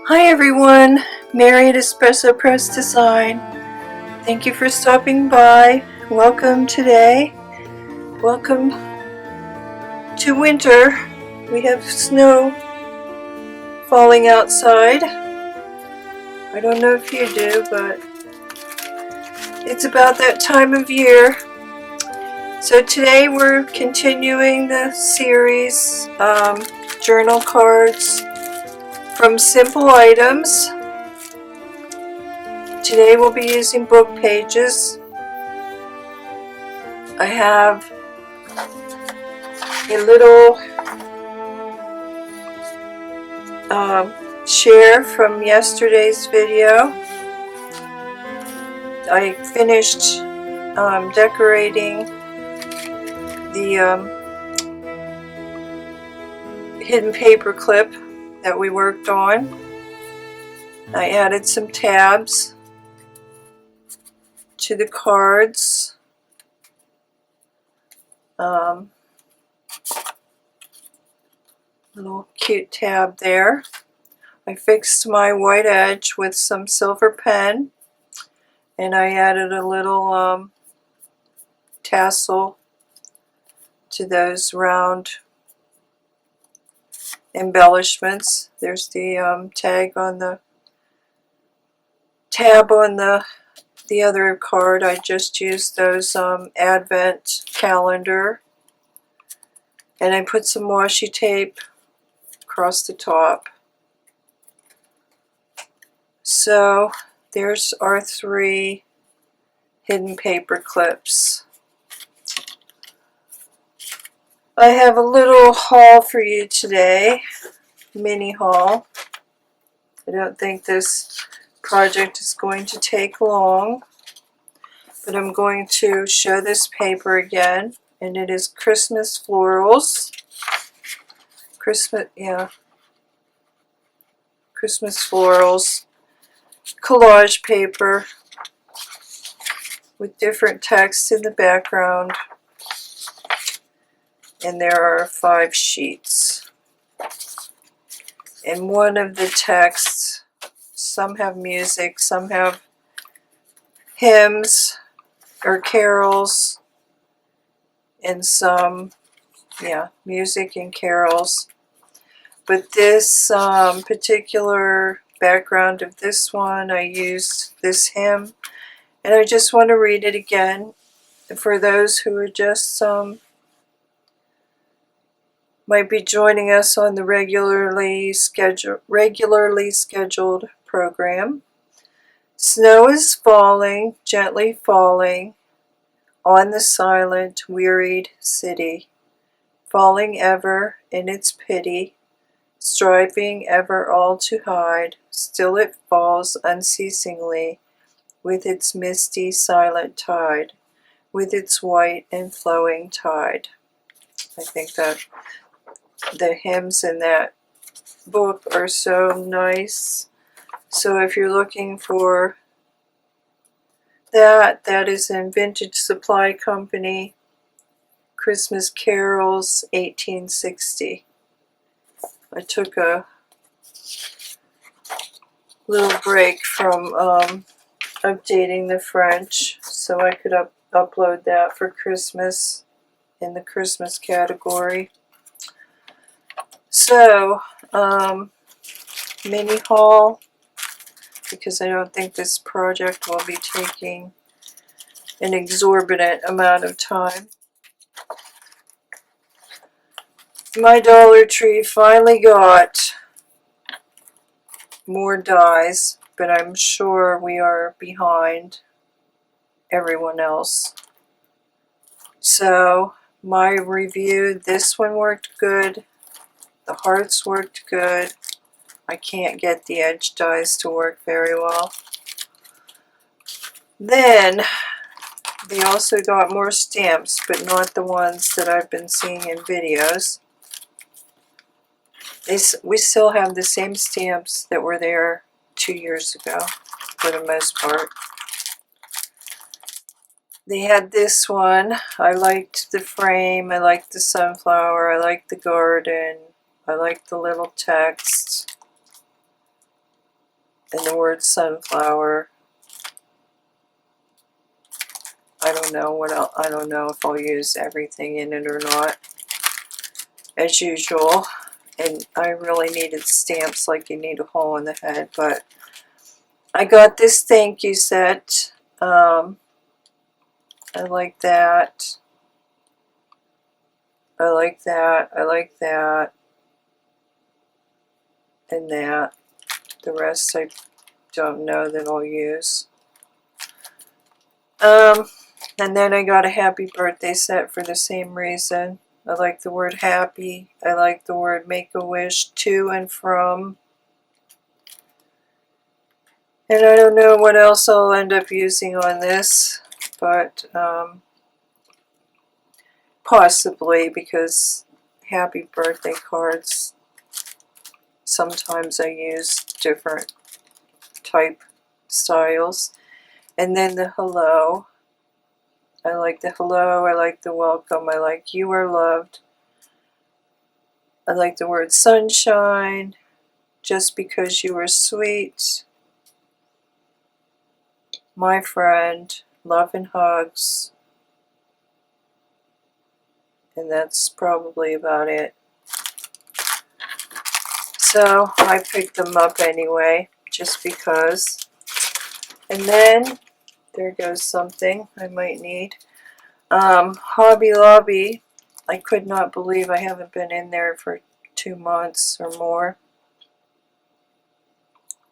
Hi everyone, Mary at Espresso Press Design. Thank you for stopping by. Welcome today. Welcome to winter. We have snow falling outside. I don't know if you do, but it's about that time of year. So today we're continuing the series, journal cards from Simple Items. Today we'll be using book pages. I have a little share from yesterday's video. I finished decorating the hidden paper clip that we worked on. I added some tabs to the cards. Little cute tab there. I fixed my white edge with some silver pen, and I added a little tassel to those round embellishments. There's the tag on the tab on the other card. I just used those advent calendar, and I put some washi tape across the top. So there's our 3 hidden paper clips. I have a little haul for you today, mini haul. I don't think this project is going to take long, but I'm going to show this paper again, and it is Christmas florals. Christmas florals collage paper with different text in the background, and there are 5 sheets. And one of the texts, some have music, some have hymns or carols, and some, music and carols. But this particular background of this one, I used this hymn, and I just want to read it again for those who are just might be joining us on the regularly scheduled program. Snow is falling, gently falling, on the silent, wearied city, falling ever in its pity, striving ever all to hide, still it falls unceasingly, with its misty, silent tide, with its white and flowing tide. I think that the hymns in that book are so nice. So if you're looking for that, that is in Vintage Supply Company, Christmas Carols, 1860. I took a little break from updating the French so I could upload that for Christmas in the Christmas category. So, mini haul, because I don't think this project will be taking an exorbitant amount of time. My Dollar Tree finally got more dies, but I'm sure we are behind everyone else. So my review, this one worked good, the hearts worked good. I can't get the edge dies to work very well. Then they also got more stamps, but not the ones that I've been seeing in videos. We still have the same stamps that were there 2 years ago, for the most part. They had this one. I liked the frame, I liked the sunflower, I liked the garden, I liked the little text. and the word sunflower. I don't know what else, I don't know if I'll use everything in it or not, as usual. And I really needed stamps like you need a hole in the head, but I got this thank you set. I like that. I like that. I like that. And that. The rest I don't know that I'll use. And then I got a happy birthday set for the same reason. I like the word happy. I like the word make-a-wish, to and from. And I don't know what else I'll end up using on this, but possibly, because happy birthday cards, sometimes I use different type styles. And then the hello. I like the hello, I like the welcome, I like you are loved. I like the word sunshine, just because you are sweet. My friend, love and hugs. And that's probably about it. So I picked them up anyway, just because. And then, there goes something I might need. Hobby Lobby. I could not believe I haven't been in there for 2 months or more.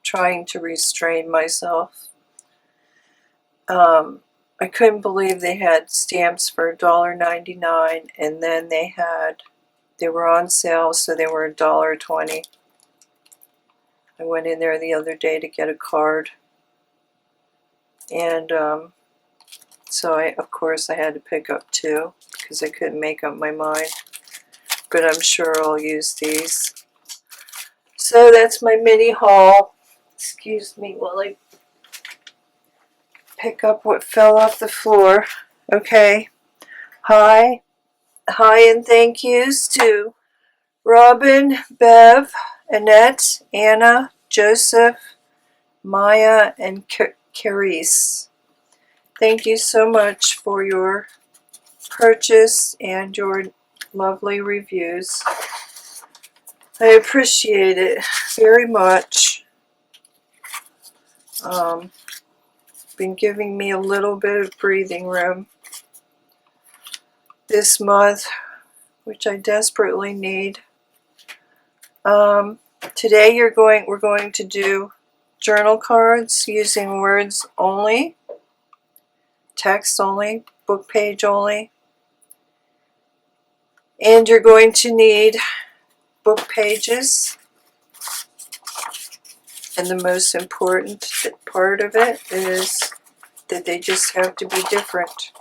Trying to restrain myself. I couldn't believe they had stamps for $1.99, and then they were on sale, so they were $1.20. I went in there the other day to get a card, and so of course I had to pick up 2 because I couldn't make up my mind, but I'm sure I'll use these. So that's my mini haul. Excuse me while I pick up what fell off the floor. Okay. Hi and thank yous to Robin, Bev, Annette, Anna, Joseph, Maya, and Carice. Thank you so much for your purchase and your lovely reviews. I appreciate it very much. Been giving me a little bit of breathing room this month, which I desperately need. Today we're going to do journal cards using words only, text only, book page only. And you're going to need book pages. And the most important part of it is that they just have to be different.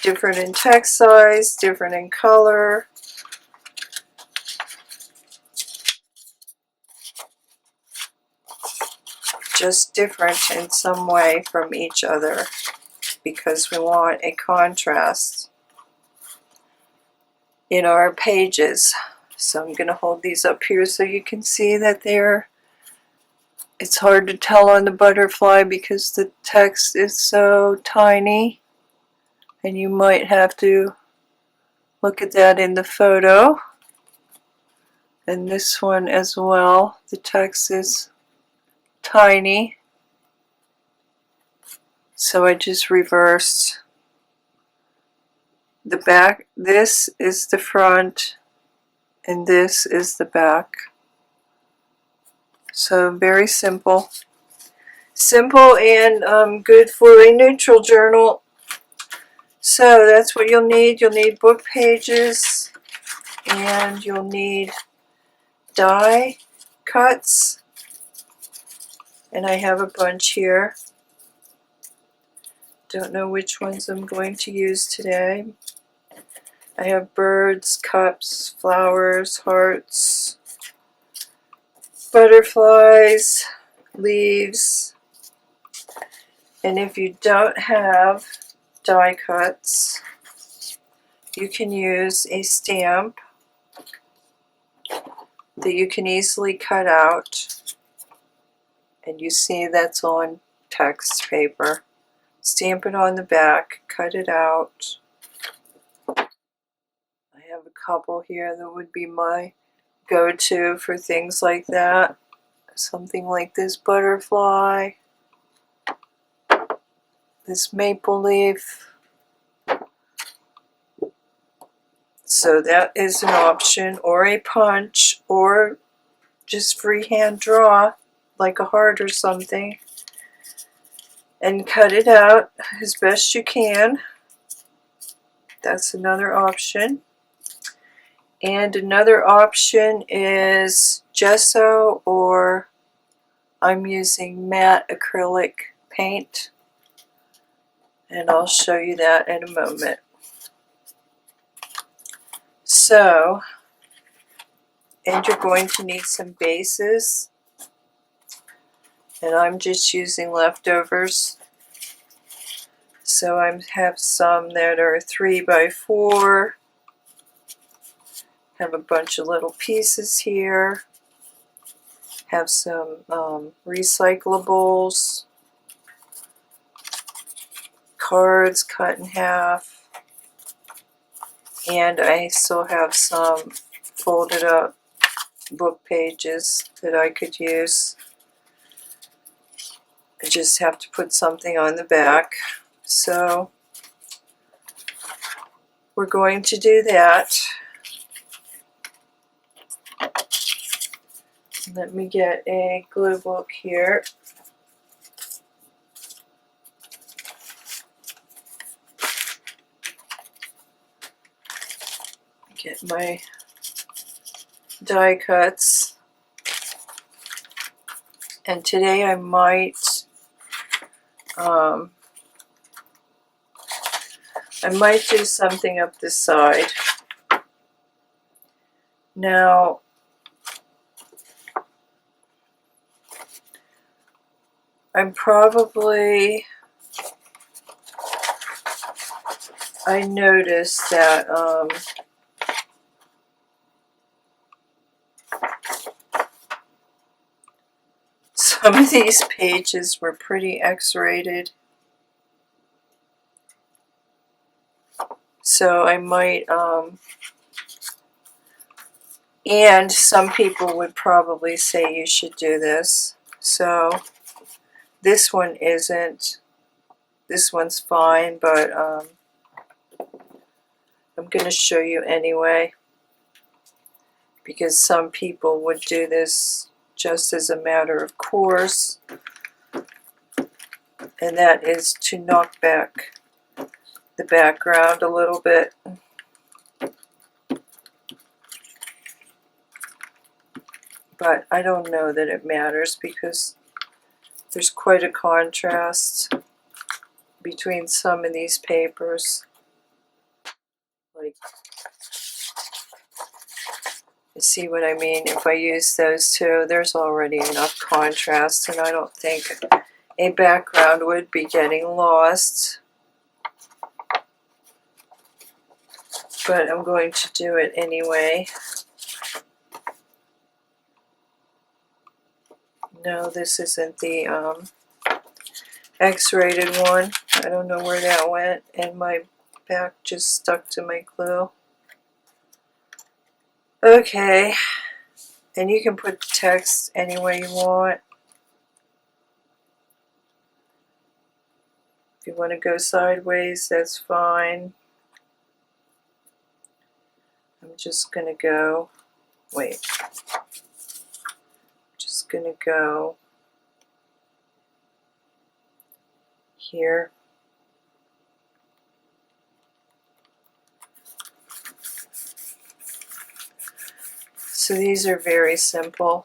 Different in text size, different in color. Just different in some way from each other, because we want a contrast in our pages. So I'm going to hold these up here so you can see that it's hard to tell on the butterfly because the text is so tiny, and you might have to look at that in the photo. And this one as well, the text is tiny. So I just reversed the back. This is the front and this is the back. So very simple. Simple and good for a neutral journal. So that's what you'll need. You'll need book pages and you'll need die cuts. And I have a bunch here. Don't know which ones I'm going to use today. I have birds, cups, flowers, hearts, butterflies, leaves. And if you don't have die cuts, you can use a stamp that you can easily cut out. And you see that's on text paper. Stamp it on the back, cut it out. I have a couple here that would be my go-to for things like that. Something like this butterfly, this maple leaf. So that is an option, or a punch, or just freehand draw like a heart or something and cut it out as best you can. That's another option. And another option is gesso, or I'm using matte acrylic paint, and I'll show you that in a moment. So, and you're going to need some bases, and I'm just using leftovers. So I have some that are 3 by 4, have a bunch of little pieces here, have some recyclables, cards cut in half, and I still have some folded up book pages that I could use. I just have to put something on the back. So we're going to do that. Let me get a glue book here. Get my die cuts. And today I might do something up the side. Now, I noticed that some of these pages were pretty X-rated. So I might, and some people would probably say you should do this. So this one isn't. This one's fine, but I'm going to show you anyway, because some people would do this just as a matter of course, and that is to knock back the background a little bit. But I don't know that it matters, because there's quite a contrast between some of these papers. Like, you see what I mean? If I use those two, there's already enough contrast, and I don't think a background would be getting lost. But I'm going to do it anyway. No, this isn't the X-rated one. I don't know where that went, and my back just stuck to my glue. Okay, and you can put text any way you want. If you want to go sideways, that's fine. I'm just going to go, wait, just going to go here. So these are very simple,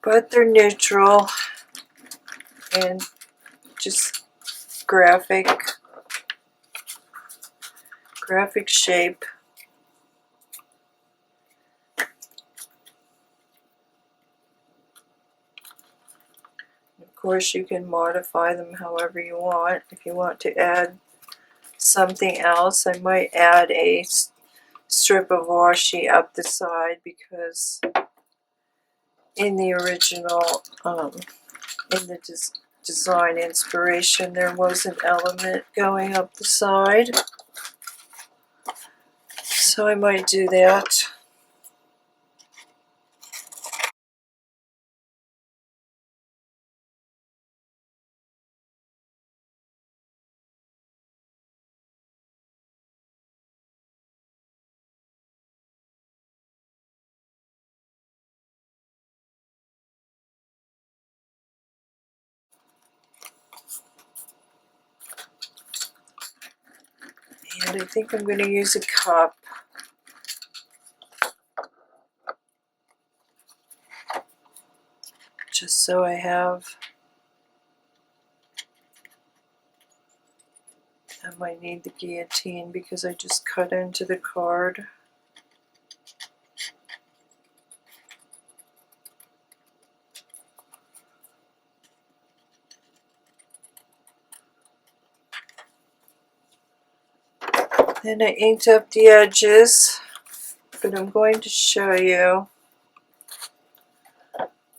but they're neutral and just graphic shape. Of course, you can modify them however you want. If you want to add something else, I might add a strip of washi up the side, because in the original, in the design inspiration, there was an element going up the side. So I might do that. And I think I'm going to use a cup. Just so I might need the guillotine because I just cut into the card. Then I inked up the edges, but I'm going to show you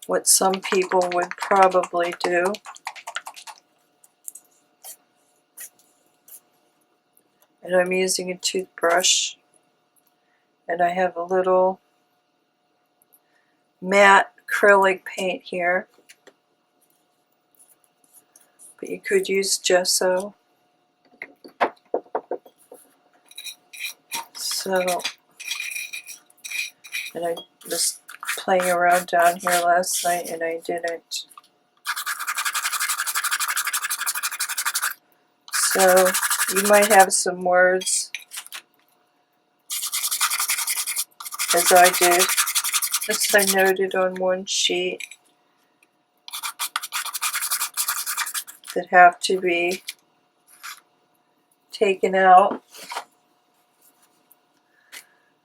what some people would probably do. And I'm using a toothbrush, and I have a little matte acrylic paint here, but you could use gesso. So, and I was playing around down here last night and I didn't. So you might have some words, as I did, as I noted on one sheet, that have to be taken out.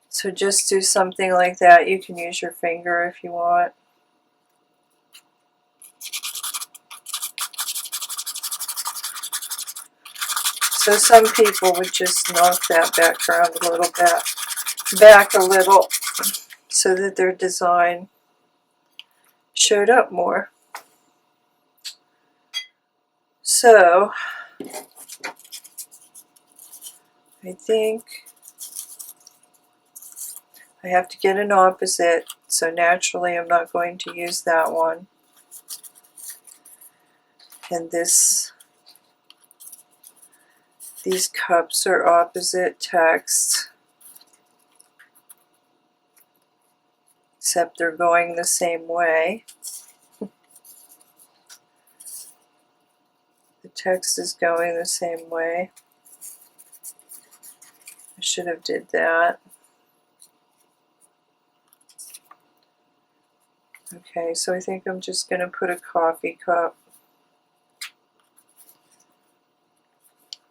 So just do something like that. You can use your finger if you want. So some people would just knock that background a little bit back a little so that their design showed up more. So I think I have to get an opposite, so naturally I'm not going to use that one. And these cups are opposite text, except they're going the same way. The text is going the same way. I should have did that. Okay, so I think I'm just going to put a coffee cup.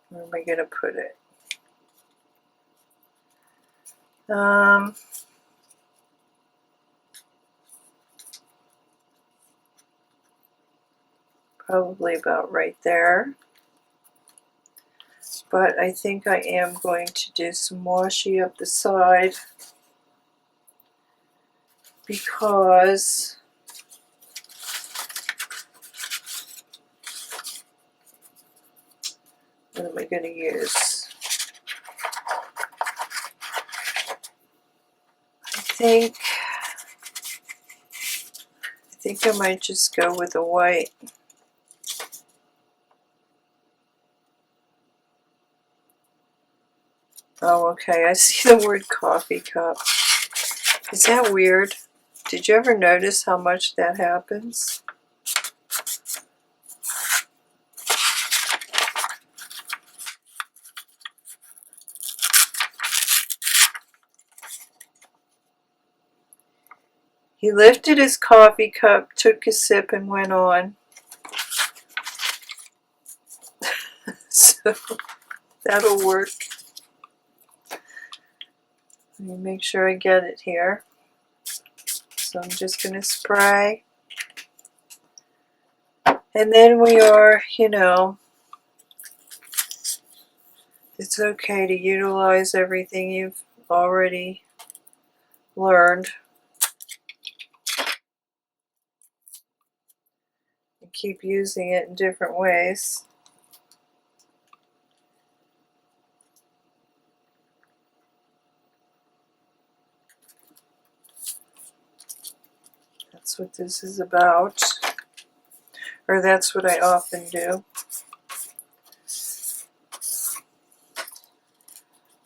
Where am I going to put it? Probably about right there. But I think I am going to do some washi up the side because what am I going to use? I think I might just go with the white. Oh, okay, I see the word coffee cup. Is that weird? Did you ever notice how much that happens? He lifted his coffee cup, took a sip, and went on. So that'll work. Let me make sure I get it here. So I'm just going to spray. And then we are, it's okay to utilize everything you've already learned. keep using it in different ways. That's what this is about, or that's what I often do.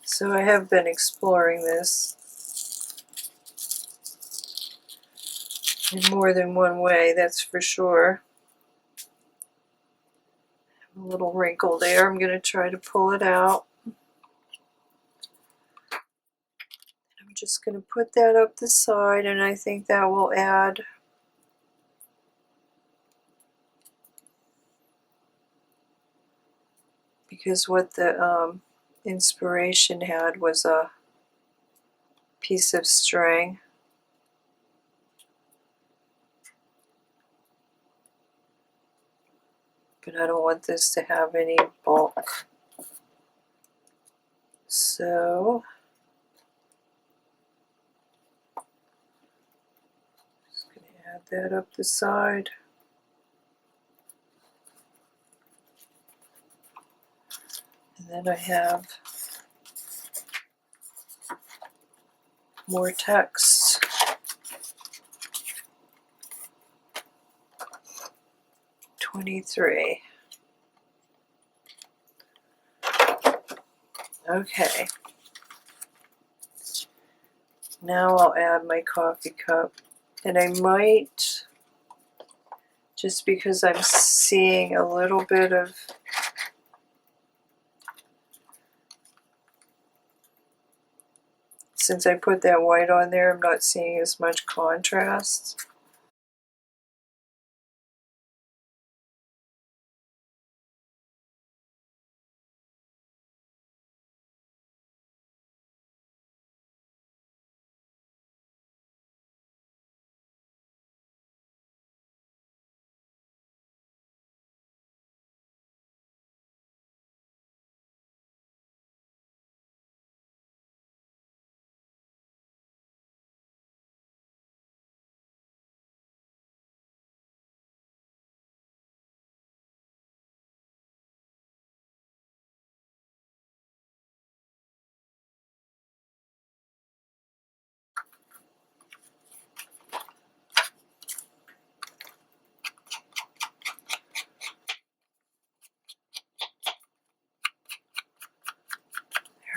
So I have been exploring this in more than one way, that's for sure. A little wrinkle there. I'm going to try to pull it out. I'm just going to put that up the side, and I think that will add because what the inspiration had was a piece of string. But I don't want this to have any bulk. So just going to add that up the side. And then I have more text. "23. Okay. Now I'll add my coffee cup. And I might, just because I'm seeing a little bit of since I put that white on there, I'm not seeing as much contrast.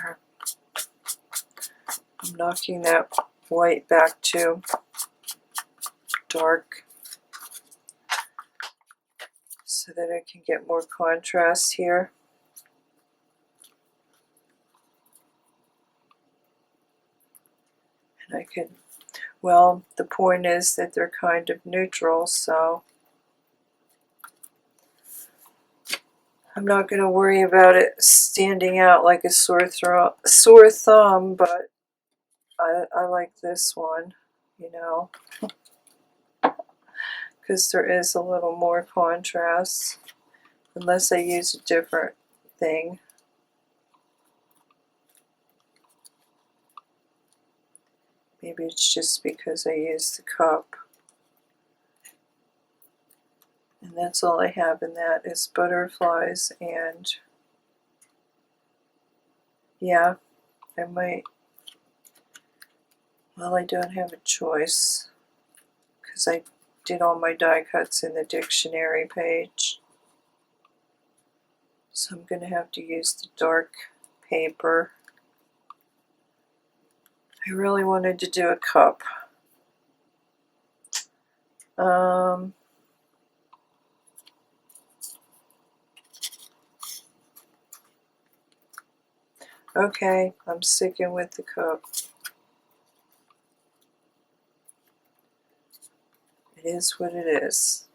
There. I'm knocking that white back to dark so that I can get more contrast here. And I can, well, the point is that they're kind of neutral, so I'm not going to worry about it standing out like a sore thumb, but I like this one, you know, because there is a little more contrast, unless I use a different thing. Maybe it's just because I used the cup. And that's all I have in that is butterflies, and yeah, I might, well, I don't have a choice because I did all my die cuts in the dictionary page. So I'm going to have to use the dark paper. I really wanted to do a cup. Okay, I'm sticking with the cup. It is what it is.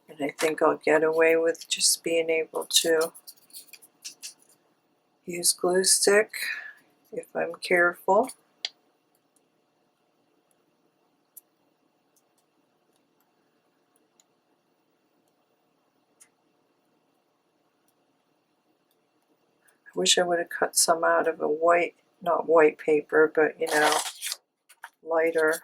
And I think I'll get away with just being able to use glue stick if I'm careful. I wish I would have cut some out of a white, not white paper, but you know, lighter.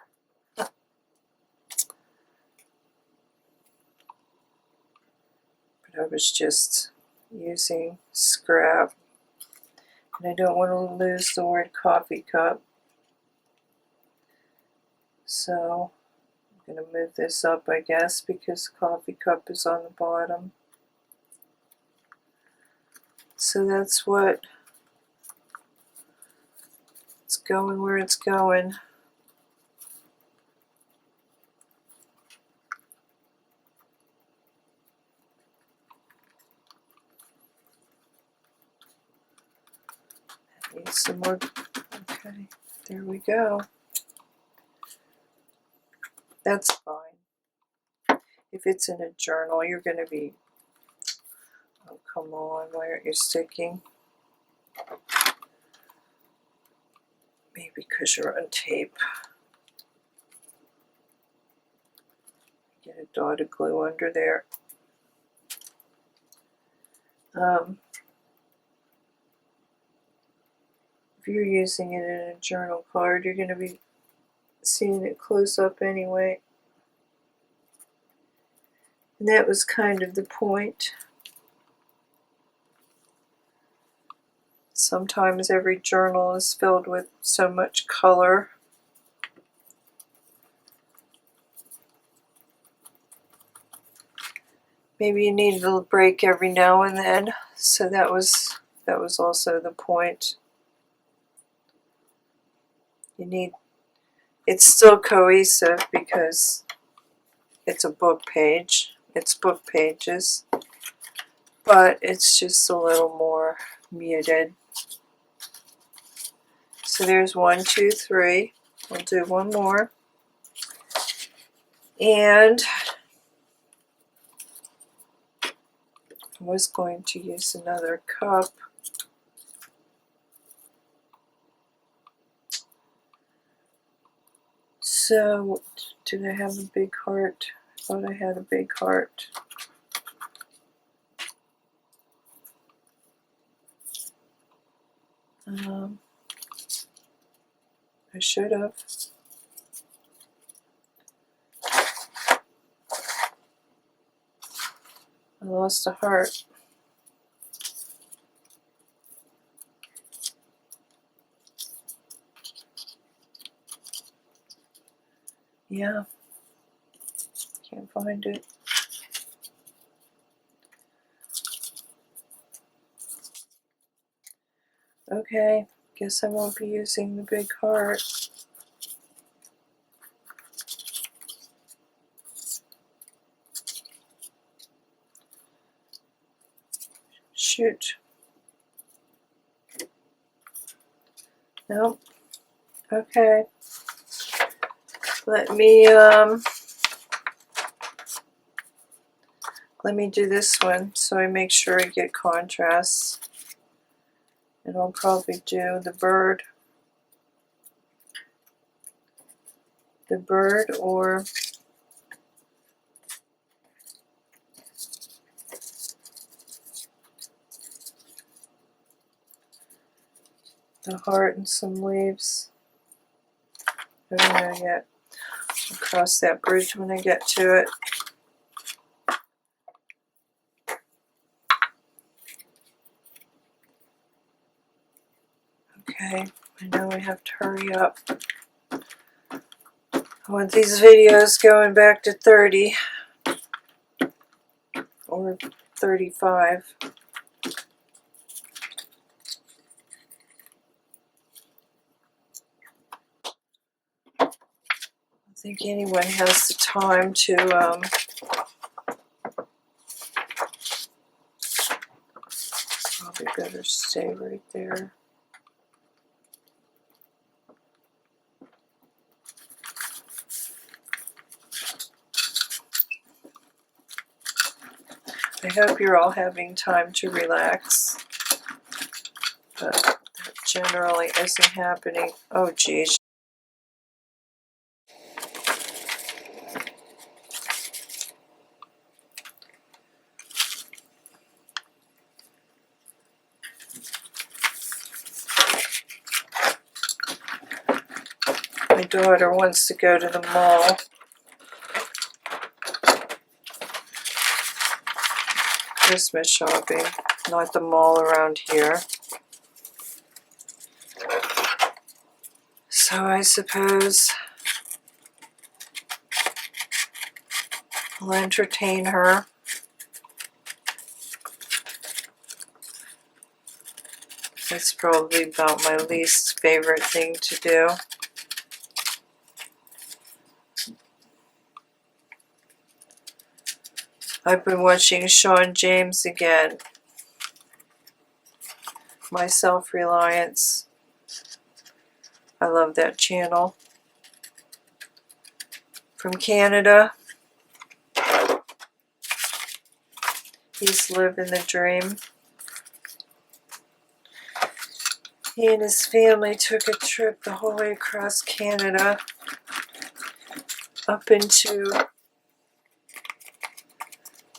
but I was just using scrap, and I don't want to lose the word coffee cup. So I'm going to move this up, I guess, because coffee cup is on the bottom. So that's what it's going where it's going. Need some more. Okay, there we go. That's fine. If it's in a journal, you're going to be, oh, come on, why aren't you sticking? Maybe because you're on tape. Get a dot of glue under there. If you're using it in a journal card, you're going to be seeing it close up anyway. And that was kind of the point. Sometimes every journal is filled with so much color. Maybe you need a break every now and then. So that was also the point. You need, it's still cohesive because it's a book page. It's book pages, but it's just a little more muted. So there's 1, 2, 3. We'll do one more. And I was going to use another cup. So, did I have a big heart? I thought I had a big heart. I should have. I lost a heart. Yeah, can't find it. Okay, guess I won't be using the big heart. Shoot. Nope. Okay. Let me do this one so I make sure I get contrasts. And I'll probably do the bird. The bird or the heart and some leaves. I don't know yet. I'll cross that bridge when I get to it. Okay, I know I have to hurry up. I want these videos going back to 30 or 35. I don't think anyone has the time to probably better stay right there. I hope you're all having time to relax, but that generally isn't happening. Oh geez. My daughter wants to go to the mall Christmas shopping, not the mall around here. So I suppose I'll entertain her. It's probably about my least favorite thing to do. I've been watching Sean James again. My Self-Reliance. I love that channel. From Canada. He's living the dream. He and his family took a trip the whole way across Canada up into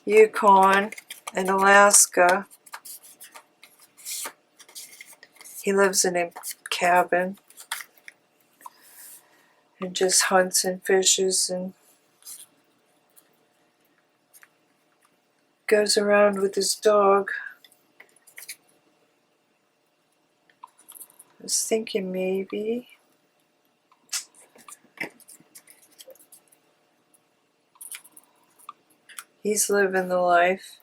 Yukon and Alaska. He lives in a cabin and just hunts and fishes and goes around with his dog. I was thinking maybe he's living the life.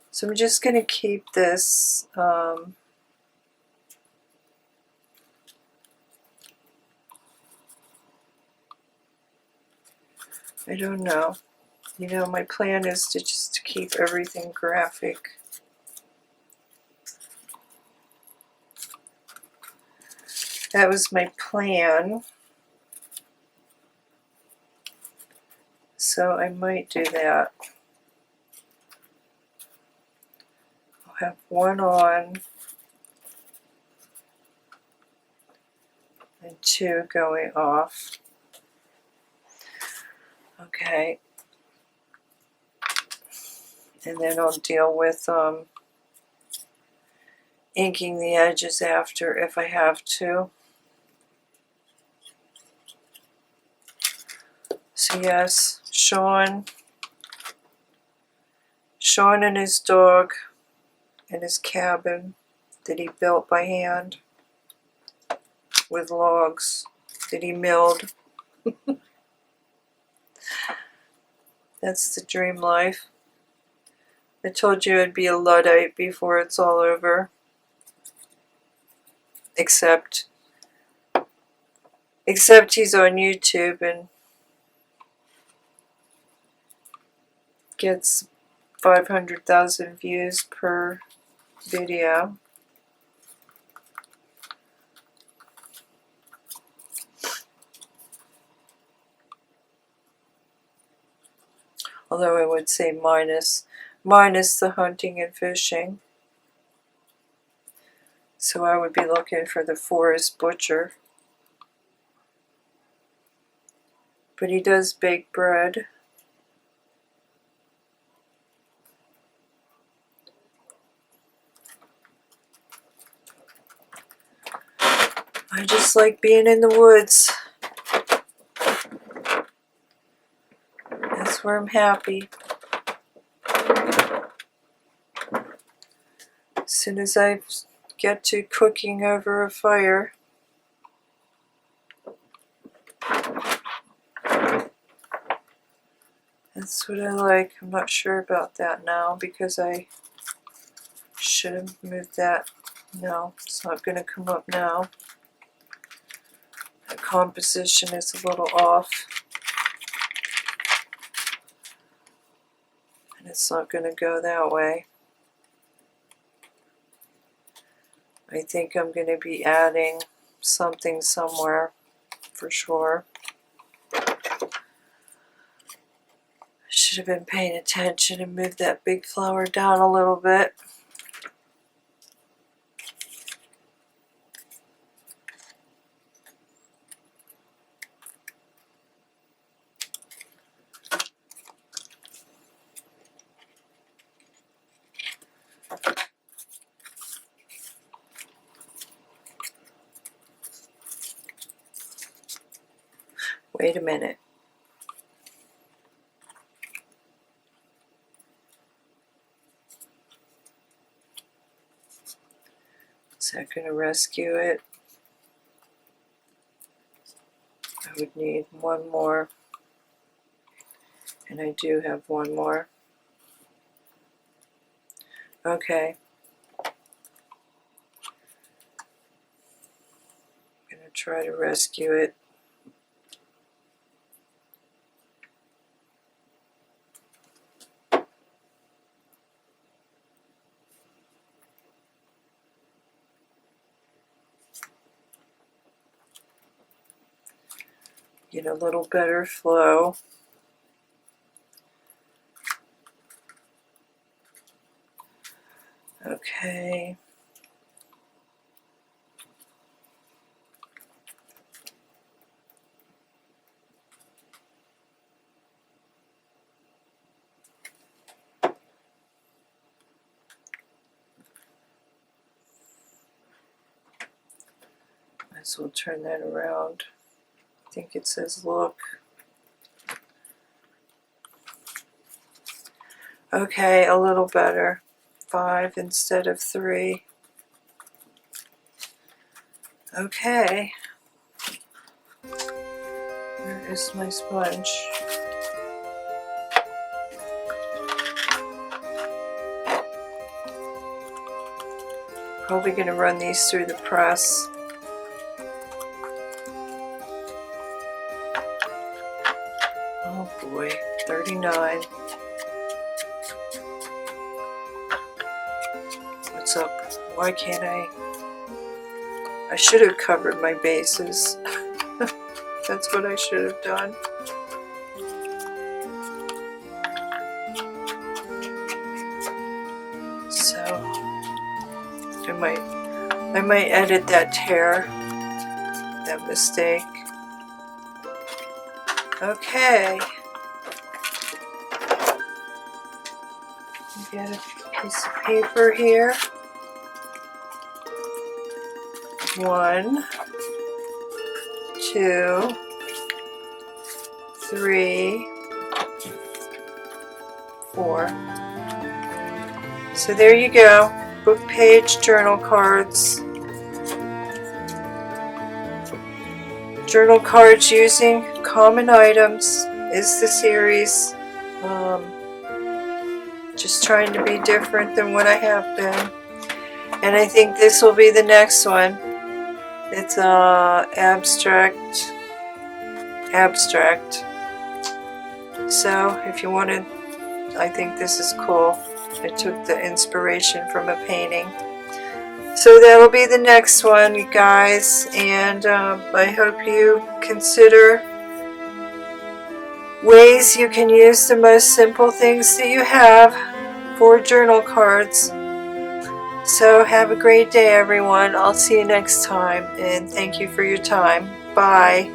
So I'm just going to keep this I don't know. You know, my plan is to just keep everything graphic. That was my plan. So I might do that. I'll have one on and two going off. Okay. And then I'll deal with inking the edges after if I have to. So yes, Sean and his dog in his cabin that he built by hand with logs that he milled. That's the dream life. I told you I'd be a Luddite before it's all over. Except he's on YouTube and gets 500,000 views per video. Although I would say minus the hunting and fishing. So I would be looking for the forest butcher. But he does bake bread. I just like being in the woods. That's where I'm happy. As soon as I get to cooking over a fire, that's what I like. I'm not sure about that now because I should have moved that. No, it's not going to come up now. The composition is a little off. And it's not going to go that way. I think I'm going to be adding something somewhere for sure. I should have been paying attention and moved that big flower down a little bit. Wait a minute. not going to rescue it. I would need one more, and I do have one more. Okay. I'm going to try to rescue it. Get a little better flow. Okay. Might as well turn that around. I think it says look. Okay, a little better. 5 instead of 3. Okay. Where is my sponge? Probably going to run these through the press. Oh boy, 39. What's up? Why can't I should have covered my bases. That's what I should have done. So I might edit that tear, that mistake. Okay. Get a piece of paper here. 1, 2, 3, 4. So there you go. Book page journal cards. Journal cards using common items is the series. Just trying to be different than what I have been. And I think this will be the next one. It's abstract. So if you wanted, I think this is cool. I took the inspiration from a painting. So that'll be the next one, you guys. And I hope you consider ways you can use the most simple things that you have for journal cards. So have a great day, everyone. I'll see you next time, and thank you for your time. Bye.